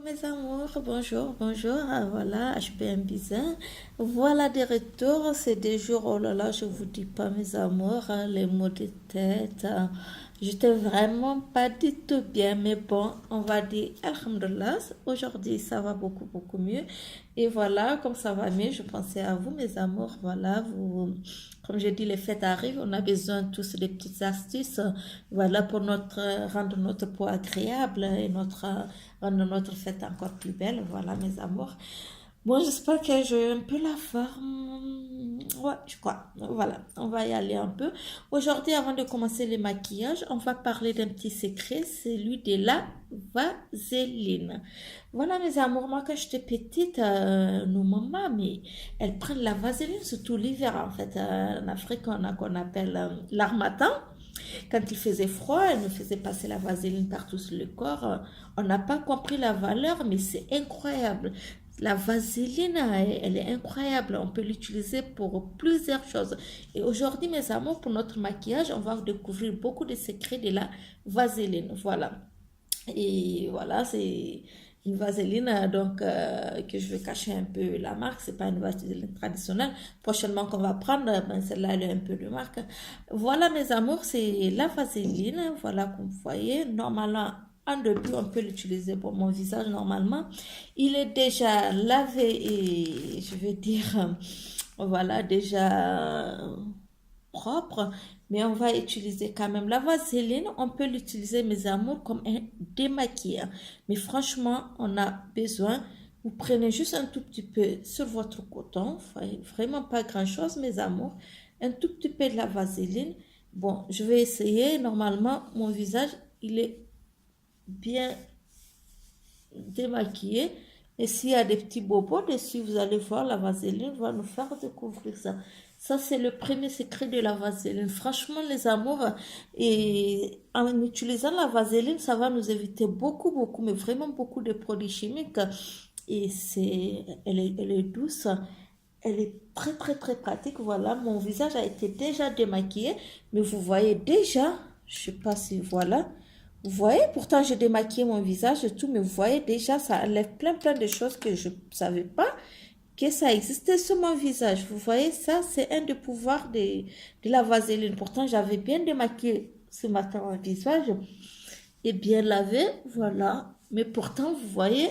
Mes amours, bonjour, bonjour, voilà, HPM Bizarre. Voilà des retours, c'est des jours, oh là là, je vous dis pas mes amours, les maux de tête. J'étais vraiment pas du tout bien, mais bon, on va dire Alhamdulillah, aujourd'hui ça va beaucoup, beaucoup mieux. Et voilà, comme ça va mieux, je pensais à vous, mes amours, voilà, vous, comme je dis, les fêtes arrivent, on a besoin tous des petites astuces, voilà, pour rendre notre peau agréable et rendre notre fête encore plus belle. Voilà, mes amours. Bon, j'espère que j'ai un peu la forme. Ouais, je crois. Voilà, on va y aller un peu. Aujourd'hui, avant de commencer le maquillage, on va parler d'un petit secret, celui de la vaseline. Voilà, mes amours, moi, quand j'étais petite, nos mamans, mais elles prennent la vaseline, surtout l'hiver, en fait. En Afrique, on a qu'on appelle l'armatan. Quand il faisait froid, elle nous faisait passer la vaseline partout sur le corps. On n'a pas compris la valeur, mais c'est incroyable. La vaseline, elle est incroyable. On peut l'utiliser pour plusieurs choses. Et aujourd'hui, mes amours, pour notre maquillage, on va découvrir beaucoup de secrets de la vaseline. Voilà. Et voilà, c'est une vaseline que je vais cacher un peu la marque. C'est pas une vaseline traditionnelle. Prochainement qu'on va prendre, ben celle-là elle est un peu de marque. Voilà mes amours, c'est la vaseline. Voilà comme vous voyez. Normalement, en début, on peut l'utiliser pour mon visage normalement. Il est déjà lavé et je vais dire voilà déjà propre, mais on va utiliser quand même la vaseline. On peut l'utiliser, mes amours, comme un démaquillant. Mais franchement, on a besoin. Vous prenez juste un tout petit peu sur votre coton, vraiment pas grand-chose, mes amours. Un tout petit peu de la vaseline. Bon, je vais essayer. Normalement, mon visage, il est bien démaquillé. Et s'il y a des petits bobos dessus, vous allez voir, la vaseline va nous faire découvrir ça. Ça, c'est le premier secret de la vaseline. Franchement, les amours, et en utilisant la vaseline, ça va nous éviter beaucoup, beaucoup, mais vraiment beaucoup de produits chimiques. Et elle est douce. Elle est très, très, très pratique. Voilà, mon visage a été déjà démaquillé. Mais vous voyez déjà, je sais pas si voilà. Vous voyez, pourtant j'ai démaquillé mon visage et tout, mais vous voyez déjà, ça enlève plein, plein de choses que je ne savais pas que ça existait sur mon visage. Vous voyez, ça, c'est un des pouvoirs de la vaseline. Pourtant, j'avais bien démaquillé ce matin mon visage et bien lavé, voilà. Mais pourtant, vous voyez,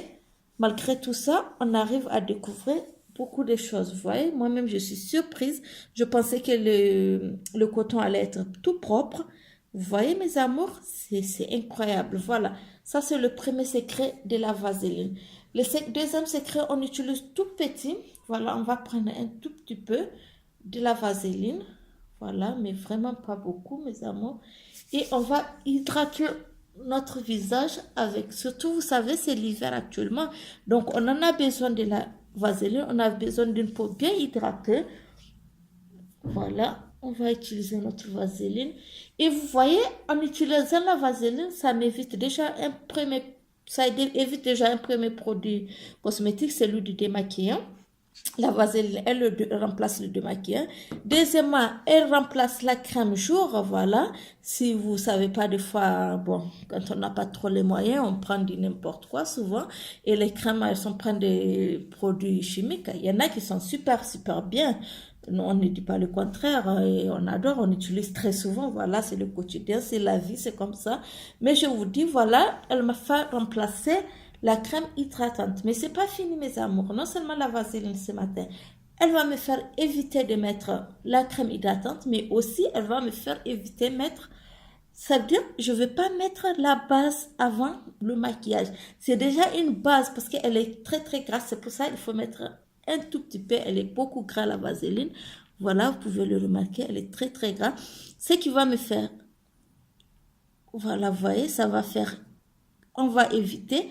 malgré tout ça, on arrive à découvrir beaucoup de choses. Vous voyez, moi-même, je suis surprise. Je pensais que le coton allait être tout propre. Vous voyez, mes amours, c'est incroyable. Voilà, ça, c'est le premier secret de la vaseline. Deuxième secret, on utilise tout petit. Voilà, on va prendre un tout petit peu de la vaseline. Voilà, mais vraiment pas beaucoup, mes amours. Et on va hydrater notre visage avec, surtout, vous savez, c'est l'hiver actuellement. Donc, on en a besoin de la vaseline. On a besoin d'une peau bien hydratée. Voilà, on va utiliser notre vaseline. Et vous voyez, en utilisant la vaseline, ça m'évite déjà un premier, ça évite déjà un premier produit cosmétique, celui du démaquillant. La vaseline, remplace le démaquillant. Deuxièmement, elle remplace la crème jour. Voilà. Si vous ne savez pas, des fois, bon, quand on n'a pas trop les moyens, on prend du n'importe quoi souvent. Et les crèmes, elles sont prennent des produits chimiques. Il y en a qui sont super, super bien. On ne dit pas le contraire et on adore, on utilise très souvent. Voilà, c'est le quotidien, c'est la vie, c'est comme ça. Mais je vous dis, voilà, elle m'a fait remplacer la crème hydratante. Mais c'est pas fini, mes amours. Non seulement la vaseline ce matin, elle va me faire éviter de mettre la crème hydratante, mais aussi elle va me faire éviter de mettre. Ça veut dire je ne vais pas mettre la base avant le maquillage. C'est déjà une base parce qu'elle est très très grasse. C'est pour ça qu'il faut mettre un tout petit peu. Elle est beaucoup grasse la vaseline. Voilà, vous pouvez le remarquer. Elle est très très grasse. Ce qui va me faire, voilà, vous voyez, ça va faire, on va éviter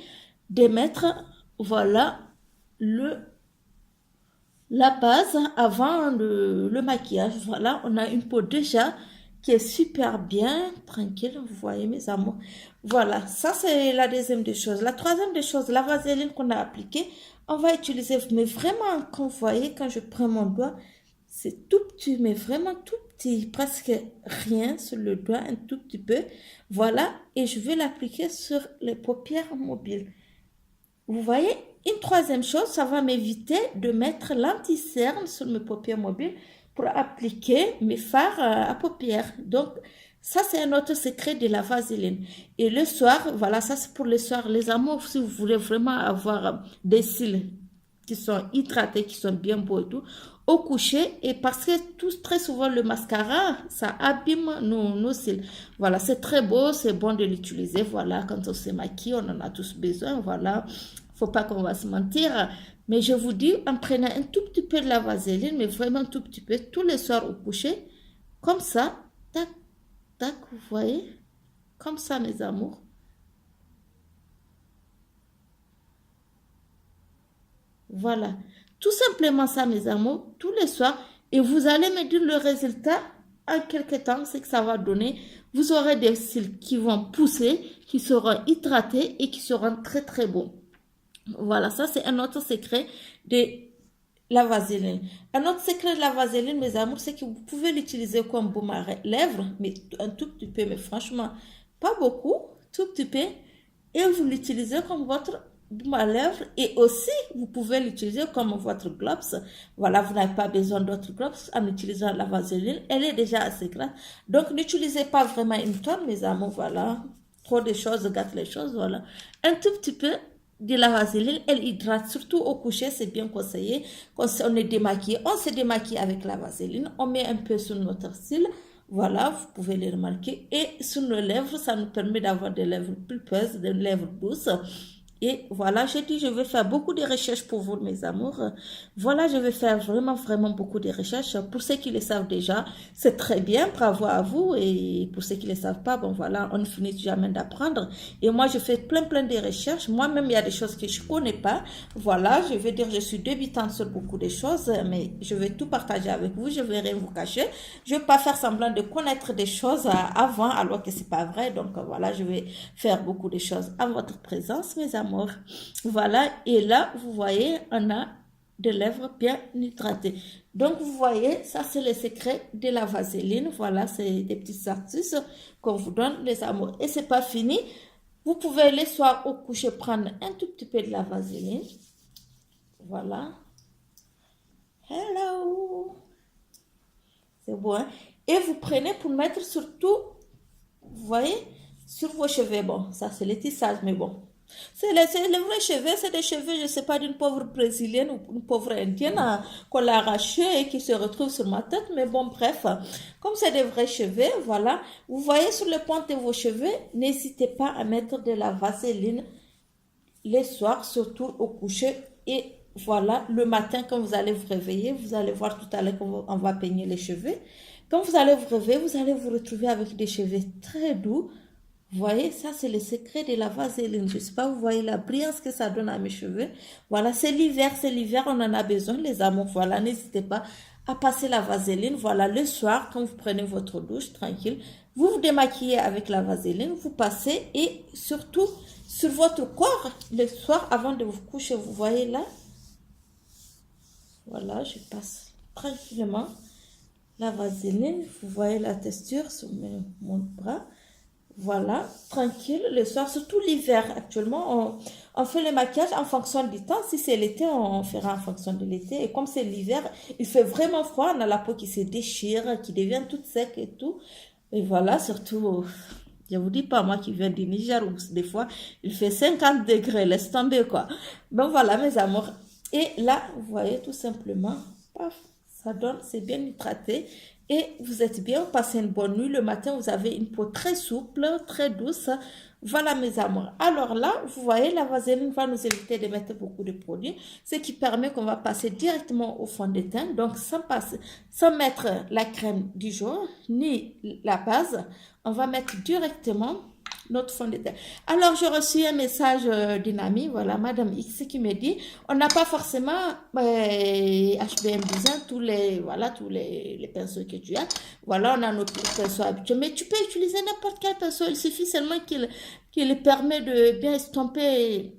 de mettre, voilà, le, la base avant le maquillage. Voilà, on a une peau déjà qui est super bien, tranquille, vous voyez mes amours. Voilà, ça c'est la deuxième des choses. La troisième des choses, la vaseline qu'on a appliquée, on va utiliser, mais vraiment, quand vous voyez, quand je prends mon doigt, c'est tout petit, mais vraiment tout petit, presque rien sur le doigt, un tout petit peu. Voilà, et je vais l'appliquer sur les paupières mobiles. Vous voyez, une troisième chose, ça va m'éviter de mettre l'anti-cerne sur mes paupières mobiles pour appliquer mes fards à paupières. Donc, ça, c'est un autre secret de la vaseline. Et le soir, voilà, ça c'est pour le soir. Les amours, si vous voulez vraiment avoir des cils qui sont hydratés, qui sont bien beaux et tout, au coucher, et parce que très souvent le mascara, ça abîme nos cils. Voilà, c'est très beau, c'est bon de l'utiliser. Voilà, quand on se maquille, on en a tous besoin. Voilà, faut pas qu'on va se mentir. Mais je vous dis, en prenant un tout petit peu de la vaseline, mais vraiment un tout petit peu, tous les soirs au coucher, comme ça, tac, tac, vous voyez, comme ça, mes amours. Voilà. Tout simplement ça, mes amours, tous les soirs. Et vous allez me dire le résultat en quelques temps, c'est que ça va donner. Vous aurez des cils qui vont pousser, qui seront hydratés et qui seront très très beaux. Voilà, ça c'est un autre secret de la vaseline. Un autre secret de la vaseline, mes amours, c'est que vous pouvez l'utiliser comme baume à lèvres, mais un tout petit peu, mais franchement, pas beaucoup, tout petit peu. Et vous l'utilisez comme votre baume à lèvres et aussi vous pouvez l'utiliser comme votre gloss. Voilà, vous n'avez pas besoin d'autre gloss en utilisant la vaseline. Elle est déjà assez grasse. Donc n'utilisez pas vraiment une tonne, mes amours. Voilà, trop de choses gâtent les choses. Voilà, un tout petit peu de la vaseline, elle hydrate, surtout au coucher, c'est bien conseillé. Quand on est démaquillé, on se démaquille avec la vaseline, on met un peu sur notre cils, voilà, vous pouvez les remarquer. Et sur nos lèvres, ça nous permet d'avoir des lèvres pulpeuses, des lèvres douces. Et voilà, j'ai dit, je vais faire beaucoup de recherches pour vous, mes amours. Voilà, je vais faire vraiment, vraiment beaucoup de recherches. Pour ceux qui le savent déjà, c'est très bien, bravo à vous. Et pour ceux qui ne le savent pas, bon voilà, on ne finit jamais d'apprendre. Et moi, je fais plein, plein de recherches. Moi-même, il y a des choses que je ne connais pas. Voilà, je vais dire, je suis débutante sur beaucoup de choses, mais je vais tout partager avec vous. Je ne vais rien vous cacher. Je ne vais pas faire semblant de connaître des choses avant, alors que ce n'est pas vrai. Donc voilà, je vais faire beaucoup de choses à votre présence, mes amours. Voilà, et là, vous voyez, on a des lèvres bien hydratées. Donc, vous voyez, ça, c'est le secret de la vaseline. Voilà, c'est des petites astuces qu'on vous donne, les amours. Et c'est pas fini. Vous pouvez le soir au coucher prendre un tout petit peu de la vaseline. Voilà. Hello. C'est bon, hein? Et vous prenez pour mettre surtout, vous voyez, sur vos cheveux. Bon, ça, c'est le tissage, mais bon. C'est les vrais cheveux, c'est des cheveux, je ne sais pas, d'une pauvre brésilienne ou une pauvre indienne qu'on l'a arraché et qui se retrouve sur ma tête. Mais bon, bref, comme c'est des vrais cheveux, voilà. Vous voyez sur le point de vos cheveux, n'hésitez pas à mettre de la vaseline les soirs, surtout au coucher. Et voilà, le matin, quand vous allez vous réveiller, vous allez voir tout à l'heure qu'on va peigner les cheveux. Quand vous allez vous réveiller, vous allez vous retrouver avec des cheveux très doux. Vous voyez, ça c'est le secret de la vaseline. Je ne sais pas, vous voyez la brillance que ça donne à mes cheveux. Voilà, c'est l'hiver, on en a besoin, les amours. Voilà, n'hésitez pas à passer la vaseline. Voilà, le soir, quand vous prenez votre douche, tranquille, vous vous démaquillez avec la vaseline, vous passez et surtout sur votre corps, le soir, avant de vous coucher, vous voyez là. Voilà, je passe tranquillement la vaseline. Vous voyez la texture sur mon bras. Voilà, tranquille, le soir, surtout l'hiver. Actuellement, on fait le maquillage en fonction du temps. Si c'est l'été, on fera en fonction de l'été. Et comme c'est l'hiver, il fait vraiment froid. On a la peau qui se déchire, qui devient toute sec et tout. Et voilà, surtout, je vous dis pas, moi qui viens du Niger, où des fois, il fait 50 degrés, laisse tomber quoi. Ben voilà, mes amours. Et là, vous voyez tout simplement, paf, ça donne, c'est bien hydraté. Et vous êtes bien, vous passez une bonne nuit. Le matin, vous avez une peau très souple, très douce. Voilà mes amours. Alors là, vous voyez, la vaseline va nous éviter de mettre beaucoup de produits, ce qui permet qu'on va passer directement au fond de teint. Donc, sans mettre la crème du jour, ni la base, on va mettre directement notre fond de teint. Alors, j'ai reçu un message d'une amie, voilà, Madame X, qui me dit, on n'a pas forcément HBM Design, tous les pinceaux que tu as. Voilà, on a nos pinceaux habituels. Mais tu peux utiliser n'importe quel pinceau. Il suffit seulement qu'il permet de bien estomper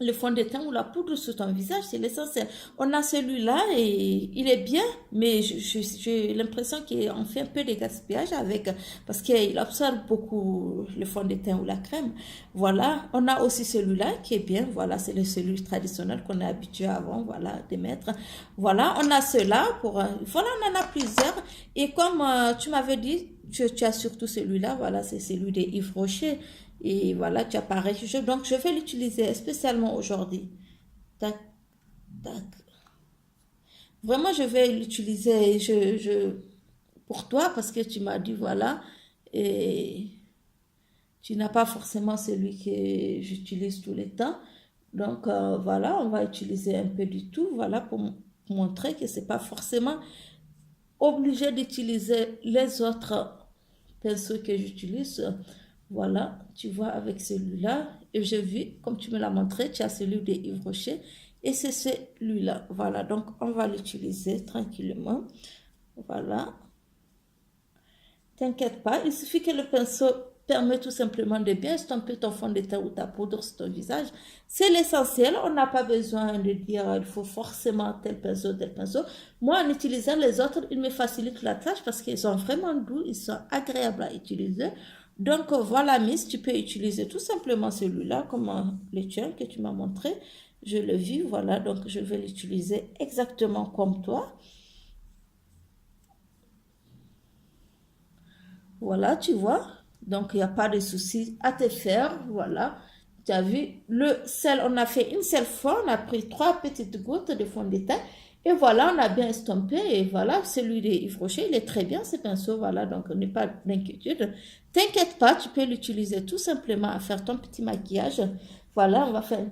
le fond de teint ou la poudre sur ton visage, c'est l'essentiel. On a celui-là et il est bien, mais j'ai l'impression qu'on fait un peu de gaspillage avec, parce qu'il absorbe beaucoup le fond de teint ou la crème. Voilà, on a aussi celui-là qui est bien, voilà, c'est celui traditionnel qu'on est habitué avant, voilà, de mettre. Voilà, on a cela pour, voilà, on en a plusieurs. Et comme tu m'avais dit, tu as surtout celui-là, voilà, c'est celui de Yves Rocher. Et voilà, tu as pareil. Donc, je vais l'utiliser spécialement aujourd'hui. Tac, tac. Vraiment, je vais l'utiliser pour toi parce que tu m'as dit, voilà, et tu n'as pas forcément celui que j'utilise tous les temps. Donc, voilà, on va utiliser un peu du tout, voilà, pour montrer que c'est pas forcément obligé d'utiliser les autres pinceaux que j'utilise. Voilà, tu vois, avec celui-là, et j'ai vu, comme tu me l'as montré, tu as celui de Yves Rocher, et c'est celui-là. Voilà, donc on va l'utiliser tranquillement. Voilà. T'inquiète pas, il suffit que le pinceau permet tout simplement de bien estomper ton fond de teint ou ta poudre sur ton visage. C'est l'essentiel, on n'a pas besoin de dire il faut forcément tel pinceau, tel pinceau. Moi, en utilisant les autres, ils me facilitent la tâche parce qu'ils sont vraiment doux, ils sont agréables à utiliser. Donc voilà, Miss, tu peux utiliser tout simplement celui-là comme le tien que tu m'as montré. Je le vis, voilà, donc je vais l'utiliser exactement comme toi. Voilà, tu vois. Donc, il n'y a pas de souci à te faire. Voilà. Tu as vu, le sel, on a fait une seule fois. On a pris 3 petites gouttes de fond de teint. Et voilà, on a bien estompé. Et voilà, celui de Yves Rocher, il est très bien, ce pinceau. Voilà, donc n'aie pas d'inquiétude. T'inquiète pas, tu peux l'utiliser tout simplement à faire ton petit maquillage. Voilà, on va faire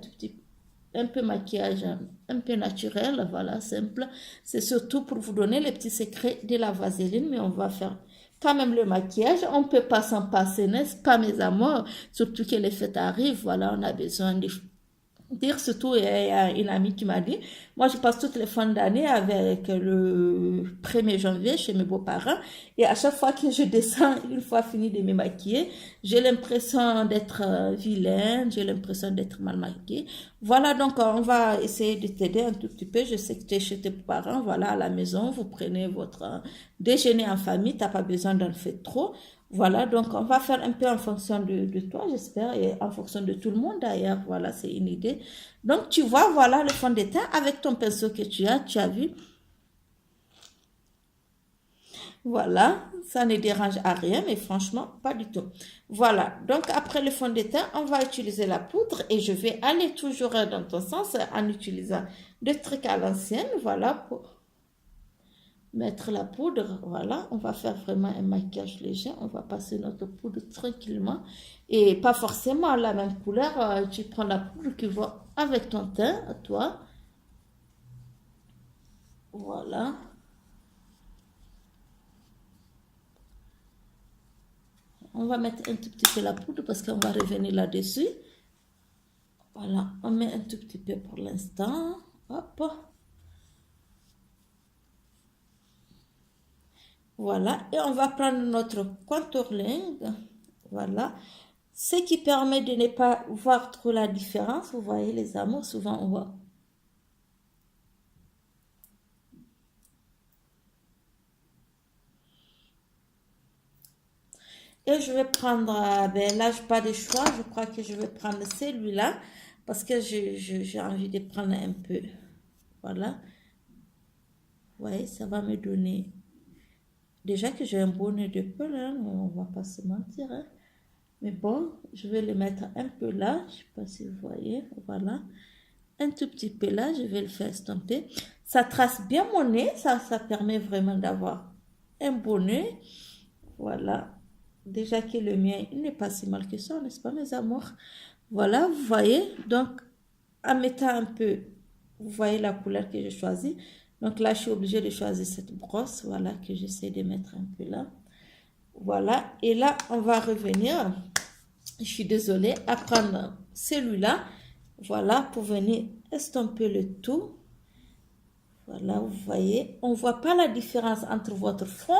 un peu maquillage, un peu naturel. Voilà, simple. C'est surtout pour vous donner les petits secrets de la vaseline. Mais on va faire quand même le maquillage, on ne peut pas s'en passer, n'est-ce pas mes amours? Surtout que les fêtes arrivent, voilà, on a besoin de dire, surtout il y a une amie qui m'a dit, moi je passe toutes les fins d'année avec le 1er janvier chez mes beaux-parents et à chaque fois que je descends, une fois fini de me maquiller, j'ai l'impression d'être vilaine, j'ai l'impression d'être mal maquillée. Voilà, donc on va essayer de t'aider un tout petit peu. Je sais que tu es chez tes parents, voilà, à la maison, vous prenez votre déjeuner en famille, tu n'as pas besoin d'en faire trop. Voilà, donc on va faire un peu en fonction de toi, j'espère, et en fonction de tout le monde d'ailleurs. Voilà, c'est une idée. Donc tu vois, voilà le fond de teint avec ton pinceau que tu as vu. Voilà, ça ne dérange à rien, mais franchement, pas du tout. Voilà, donc après le fond de teint, on va utiliser la poudre et je vais aller toujours dans ton sens en utilisant des trucs à l'ancienne. Voilà, pour mettre la poudre, voilà, on va faire vraiment un maquillage léger, on va passer notre poudre tranquillement et pas forcément la même couleur, tu prends la poudre qui va avec ton teint à toi, voilà, on va mettre un tout petit peu la poudre parce qu'on va revenir là-dessus, voilà, on met un tout petit peu pour l'instant, hop, voilà, et on va prendre notre contouring, voilà, ce qui permet de ne pas voir trop la différence. Vous voyez les amours, souvent on voit. Et je vais prendre, ben là je n'ai pas de choix, je crois que je vais prendre celui-là parce que j'ai envie de prendre un peu. Voilà. Vous voyez, ça va me donner. Déjà que j'ai un beau nez de peau, là, on va pas se mentir, hein. Mais bon, je vais le mettre un peu là. Je ne sais pas si vous voyez. Voilà. Un tout petit peu là. Je vais le faire estomper. Ça trace bien mon nez. Ça permet vraiment d'avoir un beau nez. Voilà. Déjà que le mien, il n'est pas si mal que ça, n'est-ce pas, mes amours? Voilà, vous voyez. Donc, en mettant un peu, vous voyez la couleur que j'ai choisie. Donc là, je suis obligée de choisir cette brosse. Voilà, que j'essaie de mettre un peu là. Voilà, et là, on va revenir, je suis désolée, à prendre celui-là, voilà, pour venir estomper le tout. Voilà, vous voyez, on ne voit pas la différence entre votre front,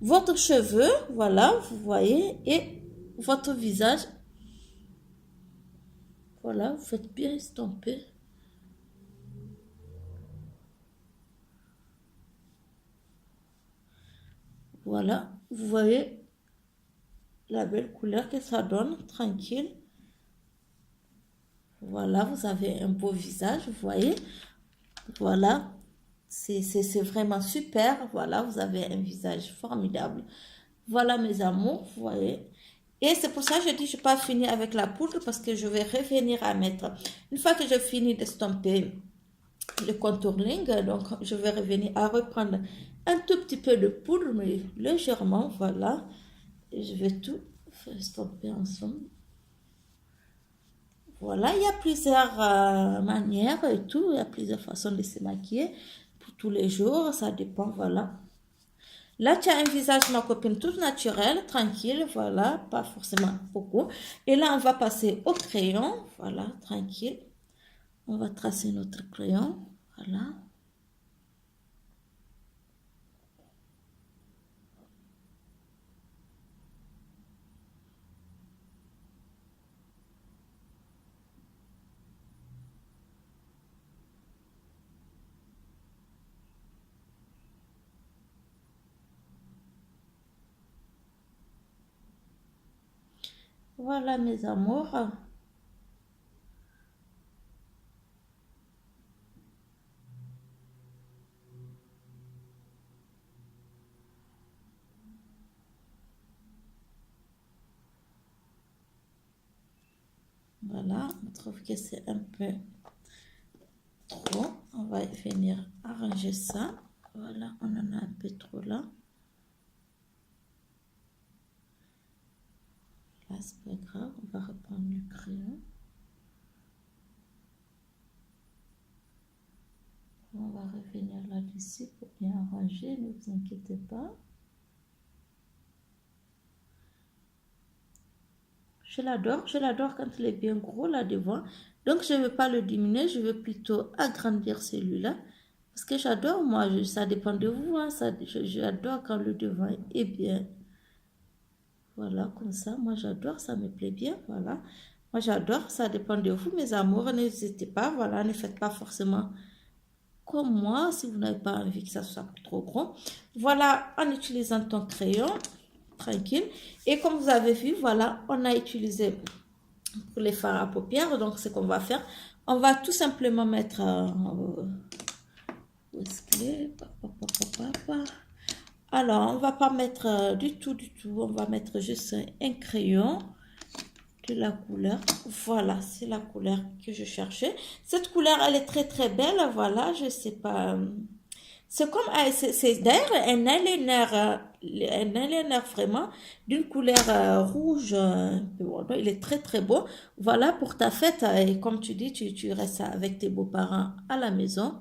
votre cheveu, voilà, vous voyez, et votre visage. Voilà, vous faites bien estomper. Voilà, vous voyez la belle couleur que ça donne, tranquille. Voilà, vous avez un beau visage, vous voyez. Voilà, c'est vraiment super. Voilà, vous avez un visage formidable. Voilà mes amours, vous voyez. Et c'est pour ça que je dis je n'ai pas fini avec la poudre parce que je vais revenir à mettre. Une fois que je finis d'estomper le contouring, donc je vais revenir à reprendre un tout petit peu de poudre, mais légèrement, voilà. Et je vais tout estomper ensemble. Voilà, il y a plusieurs manières et tout, il y a plusieurs façons de se maquiller pour tous les jours, ça dépend, voilà. Là, tu as un visage, ma copine, tout naturel, tranquille, voilà, pas forcément beaucoup. Et là, on va passer au crayon, voilà, tranquille. On va tracer notre crayon, voilà. Voilà, mes amours. Voilà, on trouve que c'est un peu trop. On va venir arranger ça. Voilà, on en a un peu trop là. Là, c'est pas grave, on va reprendre le crayon. On va revenir là-dessus pour bien arranger, ne vous inquiétez pas. Je l'adore quand il est bien gros là devant. Donc je ne veux pas le diminuer, je veux plutôt agrandir celui-là. Parce que j'adore, moi, ça dépend de vous, hein, j'adore quand le devant est bien. Voilà, comme ça, moi j'adore, ça me plaît bien, voilà. Moi j'adore, ça dépend de vous, mes amours, n'hésitez pas, voilà, ne faites pas forcément comme moi, si vous n'avez pas envie que ça soit trop gros. Voilà, en utilisant ton crayon, tranquille. Et comme vous avez vu, voilà, on a utilisé pour les fards à paupières. Donc, ce qu'on va faire, on va tout simplement mettre... où est-ce qu'il est? Alors, on va pas mettre du tout. On va mettre juste un crayon de la couleur. Voilà, c'est la couleur que je cherchais. Cette couleur, elle est très très belle. Voilà, je sais pas... C'est comme, c'est d'ailleurs un eyeliner vraiment d'une couleur rouge. Il est très très beau. Voilà pour ta fête. Et comme tu dis, tu restes avec tes beaux-parents à la maison.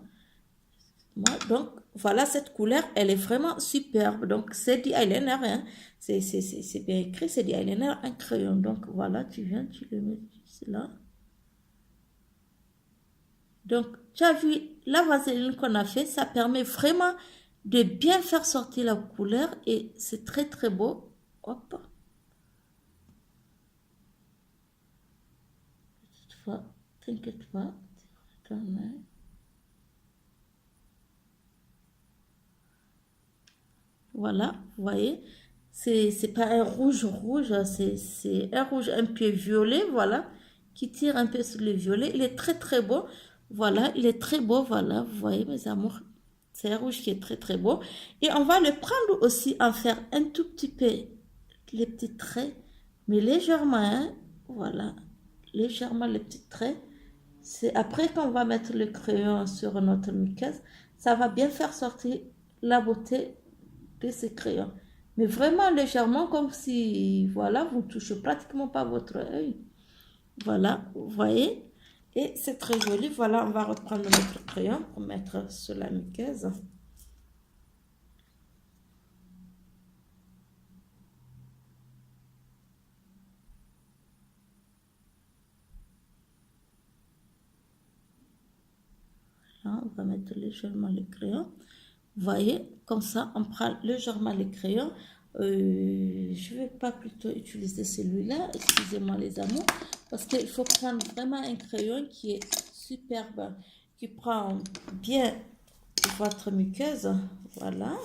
Donc voilà, cette couleur, elle est vraiment superbe. Donc c'est du eyeliner, hein. C'est bien écrit, c'est du eyeliner en crayon. Donc voilà, tu viens, tu le mets là. Donc, tu as vu la vaseline qu'on a fait, ça permet vraiment de bien faire sortir la couleur et c'est très très beau. Hop. Petite fois, t'inquiète pas. Voilà, vous voyez, c'est pas un rouge rouge, c'est un rouge un peu violet, voilà, qui tire un peu sur le violet. Il est très très beau. Voilà, il est très beau, voilà, vous voyez mes amours. C'est un rouge qui est très très beau. Et on va le prendre aussi en faire un tout petit peu les petits traits, mais légèrement, hein, voilà, légèrement les petits traits. C'est après qu'on va mettre le crayon sur notre muqueuse, ça va bien faire sortir la beauté de ces crayons. Mais vraiment légèrement, comme si, voilà, vous ne touchez pratiquement pas votre œil. Voilà, vous voyez. Et c'est très joli. Voilà, on va reprendre notre crayon pour mettre sur la muqueuse. Là, on va mettre légèrement le crayon. Vous voyez, comme ça, on prend légèrement le crayon. Je ne vais pas plutôt utiliser celui-là. Excusez-moi les amours. Parce qu'il faut prendre vraiment un crayon qui est superbe, qui prend bien votre muqueuse. Voilà.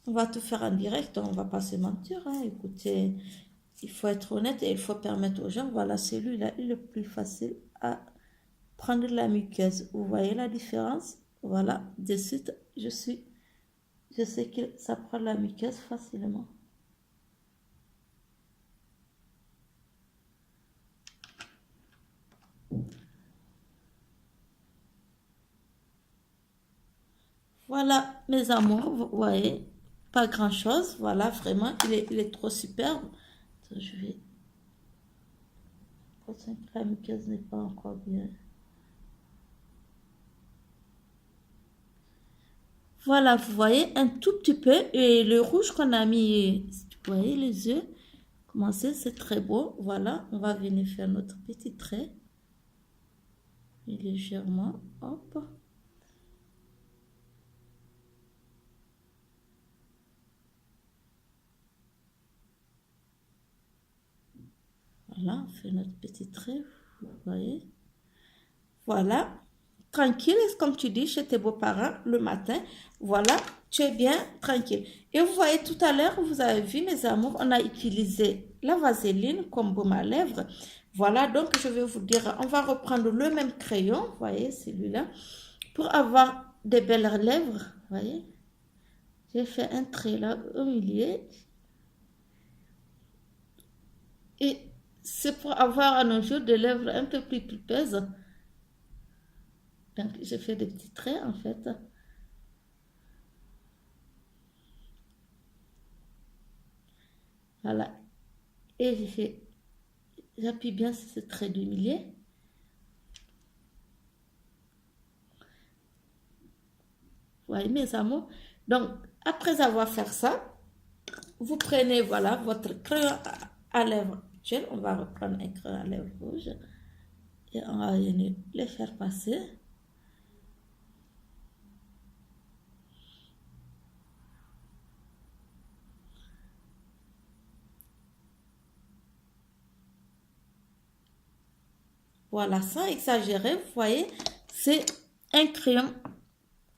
On va tout faire en direct, on ne va pas se mentir. Hein. Écoutez, il faut être honnête et il faut permettre aux gens, voilà, celui-là est le plus facile à prendre la muqueuse. Vous voyez la différence? Voilà, de suite, je sais que ça prend la muqueuse facilement. Voilà, mes amours, vous voyez, pas grand-chose. Voilà, vraiment, il est trop superbe. Attends, je vais... La muqueuse n'est pas encore bien. Voilà, vous voyez, un tout petit peu. Et le rouge qu'on a mis, vous voyez les yeux, comment c'est très beau. Voilà, on va venir faire notre petit trait. Et légèrement, hop. Voilà, on fait notre petit trait, vous voyez. Voilà, tranquille, comme tu dis chez tes beaux-parents le matin. Voilà, tu es bien tranquille. Et vous voyez, tout à l'heure, vous avez vu, mes amours, on a utilisé la vaseline comme baume à lèvres. Voilà, donc je vais vous dire, on va reprendre le même crayon, vous voyez, celui-là, pour avoir des belles lèvres, vous voyez. J'ai fait un trait là au milieu. Et c'est pour avoir à nos jours des lèvres un peu plus pulpeuses. Donc, j'ai fait des petits traits en fait. Voilà. Et j'appuie bien sur ce trait du milieu. Vous voyez mes amours. Donc, après avoir fait ça, vous prenez voilà votre crayon à lèvres gel. On va reprendre un crayon à lèvres rouge. Et on va venir les faire passer. Voilà, sans exagérer, vous voyez, c'est un crayon.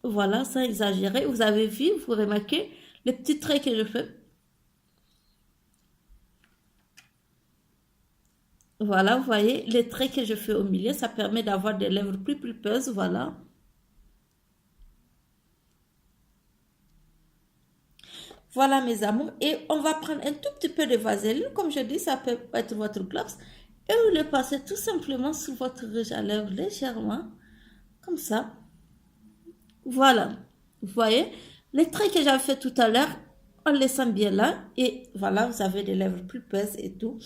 Voilà, sans exagérer. Vous avez vu, vous remarquez les petits traits que je fais. Voilà, vous voyez les traits que je fais au milieu, ça permet d'avoir des lèvres plus pulpeuses, voilà. Voilà mes amours, et on va prendre un tout petit peu de vaseline, comme je dis, ça peut être votre gloss, et vous le passez tout simplement sur votre rouge à lèvres légèrement, comme ça. Voilà, vous voyez, les traits que j'avais fait tout à l'heure, on les sent bien là, et voilà, vous avez des lèvres pulpeuses et tout.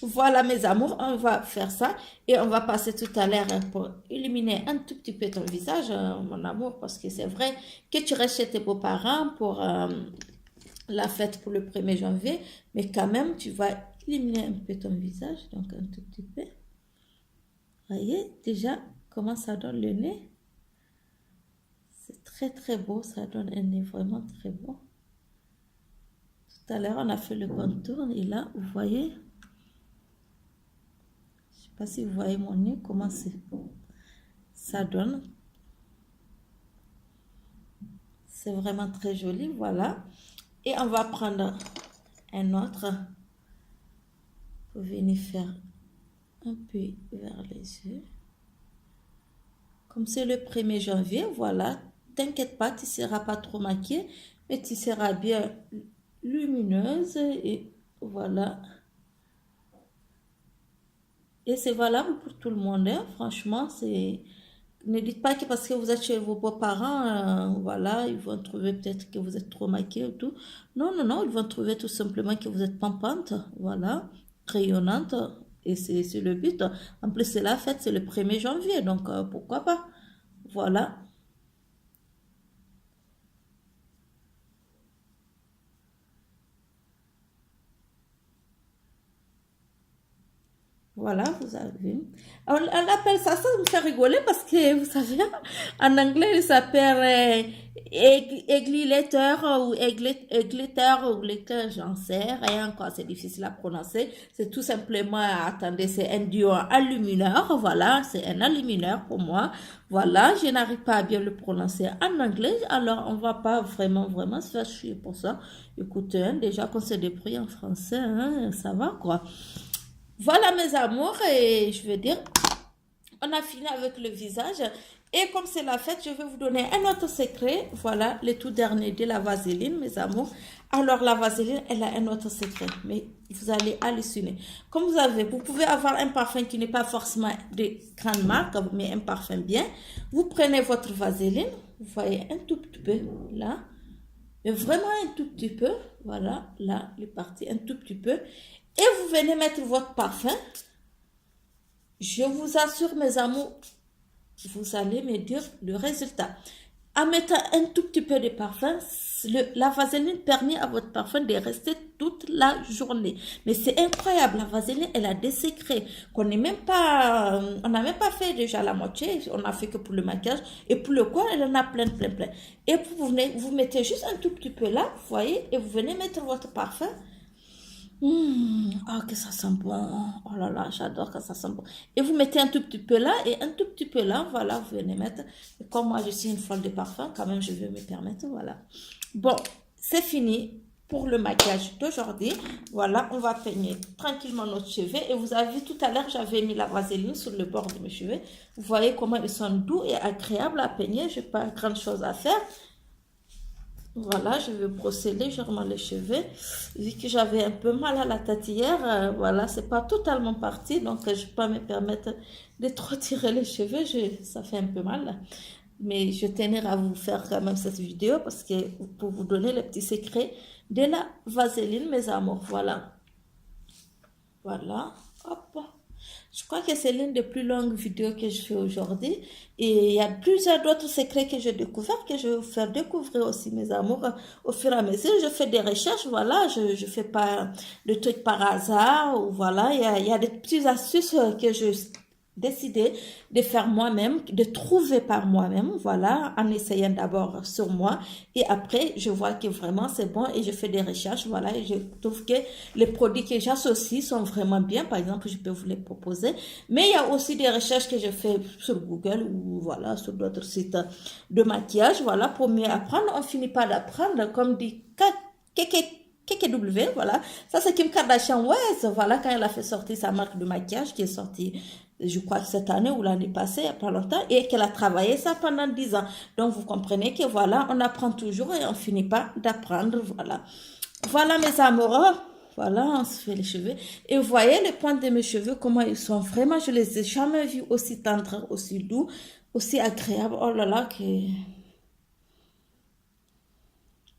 Voilà mes amours, on va faire ça, et on va passer tout à l'heure pour illuminer un tout petit peu ton visage, mon amour, parce que c'est vrai que tu restes chez tes beaux-parents pour la fête pour le 1er janvier, mais quand même, tu vas illuminer un peu ton visage, donc un tout petit peu. Voyez déjà comment ça donne le nez. C'est très très beau, ça donne un nez vraiment très beau. Tout à l'heure, on a fait le contour et là, vous voyez, je ne sais pas si vous voyez mon nez, comment ça donne. C'est vraiment très joli, voilà. Et on va prendre un autre pour venir faire un peu vers les yeux. Comme c'est le 1er janvier, voilà, t'inquiète pas, tu ne seras pas trop maquillée, mais tu seras bien lumineuse et voilà. Et c'est valable pour tout le monde, hein. Franchement, ne dites pas que parce que vous êtes chez vos beaux-parents, voilà, ils vont trouver peut-être que vous êtes trop maquillée ou tout. Non, non, non, ils vont trouver tout simplement que vous êtes pampante, voilà, rayonnante. Et c'est le but. En plus, c'est la fête, c'est le 1er janvier, donc pourquoi pas. Voilà. Voilà, vous avez vu. On appelle ça me fait rigoler parce que, vous savez, en anglais, il s'appelle Glitter ou glitter ou glitter, j'en sais rien quoi, c'est difficile à prononcer. C'est tout simplement, attendez, c'est un duo alumineur, voilà, c'est un alumineur pour moi. Voilà, je n'arrive pas à bien le prononcer en anglais, alors on va pas vraiment se faire chier pour ça. Écoutez, hein, déjà qu'on se débrouille en français, hein, ça va quoi. Voilà mes amours, et je veux dire, on a fini avec le visage. Et comme c'est la fête, je vais vous donner un autre secret. Voilà, le tout dernier de la vaseline, mes amours. Alors, la vaseline, elle a un autre secret. Mais vous allez halluciner. Comme vous pouvez avoir un parfum qui n'est pas forcément de grande marque, mais un parfum bien. Vous prenez votre vaseline. Vous voyez un tout petit peu, là. Mais vraiment un tout petit peu. Voilà, là, il est parti un tout petit peu. Et vous venez mettre votre parfum. Je vous assure, mes amours, vous allez me dire le résultat. En mettant un tout petit peu de parfum, la vaseline permet à votre parfum de rester toute la journée. Mais c'est incroyable, la vaseline, elle a des secrets qu'on n'est même pas, on n'a même pas fait déjà la moitié, on n'a fait que pour le maquillage. Et pour le corps, elle en a plein. Et vous mettez juste un tout petit peu là, vous voyez, et vous venez mettre votre parfum. Oh, que ça sent bon. Oh là là, j'adore que ça sent bon. Et vous mettez un tout petit peu là et un tout petit peu là. Voilà, vous venez mettre. Et comme moi, je suis une folle de parfum, quand même, je vais me permettre. Voilà. Bon, c'est fini pour le maquillage d'aujourd'hui. Voilà, on va peigner tranquillement nos cheveux. Et vous avez vu tout à l'heure, j'avais mis la vaseline sur le bord de mes cheveux. Vous voyez comment ils sont doux et agréables à peigner. Je n'ai pas grand chose à faire. Voilà, je vais brosser légèrement les cheveux. Vu que j'avais un peu mal à la tête hier, voilà, c'est pas totalement parti. Donc, je ne peux pas me permettre de trop tirer les cheveux. Ça fait un peu mal. Mais je tenais à vous faire quand même cette vidéo parce que pour vous donner les petits secrets de la vaseline, mes amours. Voilà. Voilà. Hop. Je crois que c'est l'une des plus longues vidéos que je fais aujourd'hui. Et il y a plusieurs d'autres secrets que j'ai découverts, que je vais vous faire découvrir aussi, mes amours, au fur et à mesure. Je fais des recherches, voilà, je fais pas de trucs par hasard, ou voilà, il y a des petites astuces que je décidé de faire moi-même, de trouver par moi-même, voilà, en essayant d'abord sur moi et après je vois que vraiment c'est bon et je fais des recherches, voilà, et je trouve que les produits que j'associe sont vraiment bien, par exemple, je peux vous les proposer, mais il y a aussi des recherches que je fais sur Google ou voilà, sur d'autres sites de maquillage, voilà, pour mieux apprendre, on finit pas d'apprendre, comme dit KKW, voilà, ça c'est Kim Kardashian West, voilà, quand elle a fait sortir sa marque de maquillage qui est sortie, je crois que cette année ou l'année passée, il n'y a pas longtemps, et qu'elle a travaillé ça pendant 10 ans. Donc, vous comprenez que voilà, on apprend toujours et on finit pas d'apprendre, voilà. Voilà mes amoureux, voilà, on se fait les cheveux. Et vous voyez les pointes de mes cheveux, comment ils sont vraiment, je les ai jamais vus aussi tendres, aussi doux, aussi agréables. Oh là là, que...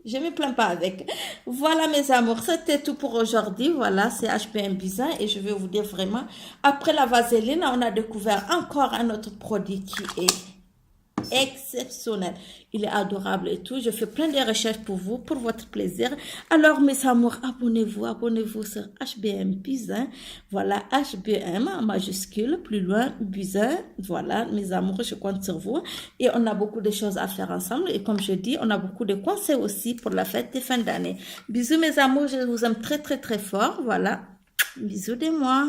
Je ne me plains pas avec. Voilà mes amours, c'était tout pour aujourd'hui. Voilà, c'est HBM Bizin et je vais vous dire vraiment, après la vaseline, on a découvert encore un autre produit qui est exceptionnel. Il est adorable et tout. Je fais plein de recherches pour vous, pour votre plaisir. Alors mes amours, abonnez-vous sur HBM Bizin. Voilà, HBM en majuscule, plus loin, Bizin. Voilà, mes amours, je compte sur vous. Et on a beaucoup de choses à faire ensemble. Et comme je dis, on a beaucoup de conseils aussi pour la fête de fin d'année. Bisous mes amours, je vous aime très fort. Voilà, bisous de moi.